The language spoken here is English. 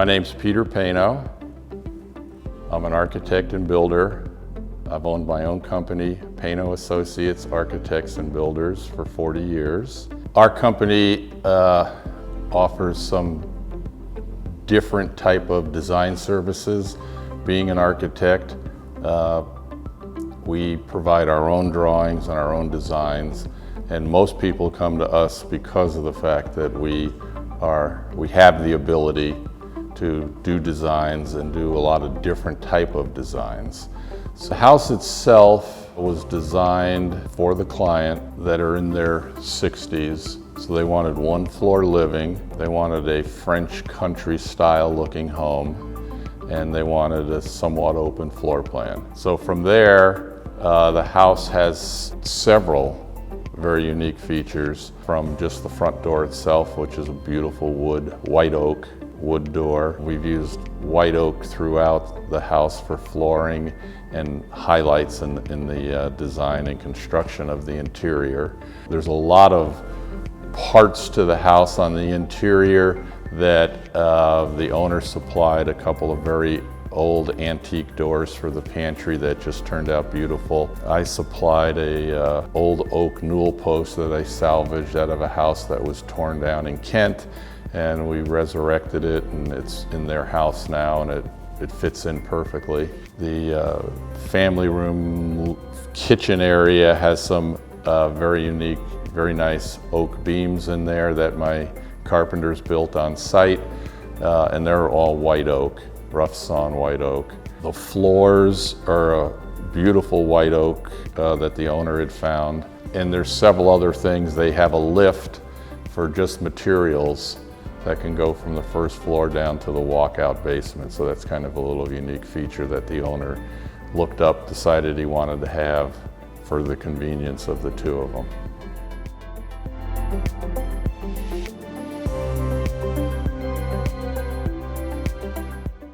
My name's Peter Paino. I'm an architect and builder. I've owned my own company, Paino Associates Architects and Builders, for 40 years. Our company offers some different type of design services. Being an architect, we provide our own drawings and our own designs, and most people come to us because of the fact that we have the ability to do designs and do a lot of different type of designs. So the house itself was designed for the client that are in their 60s. So they wanted one floor living, they wanted a French country style looking home, and they wanted a somewhat open floor plan. So from there, the house has several very unique features, from just the front door itself, which is a beautiful white oak wood door. We've used white oak throughout the house for flooring and highlights in the design and construction of the interior. There's a lot of parts to the house on the interior that the owner supplied. A couple of very old antique doors for the pantry that just turned out beautiful. I supplied a old oak newel post that I salvaged out of a house that was torn down in Kent, and we resurrected it, and it's in their house now, and it fits in perfectly. The family room kitchen area has some very unique, very nice oak beams in there that my carpenters built on site, and they're all white oak, rough sawn white oak. The floors are a beautiful white oak that the owner had found, and there's several other things. They have a lift for just materials that can go from the first floor down to the walkout basement. So that's kind of a little unique feature that the owner looked up, decided he wanted to have for the convenience of the two of them.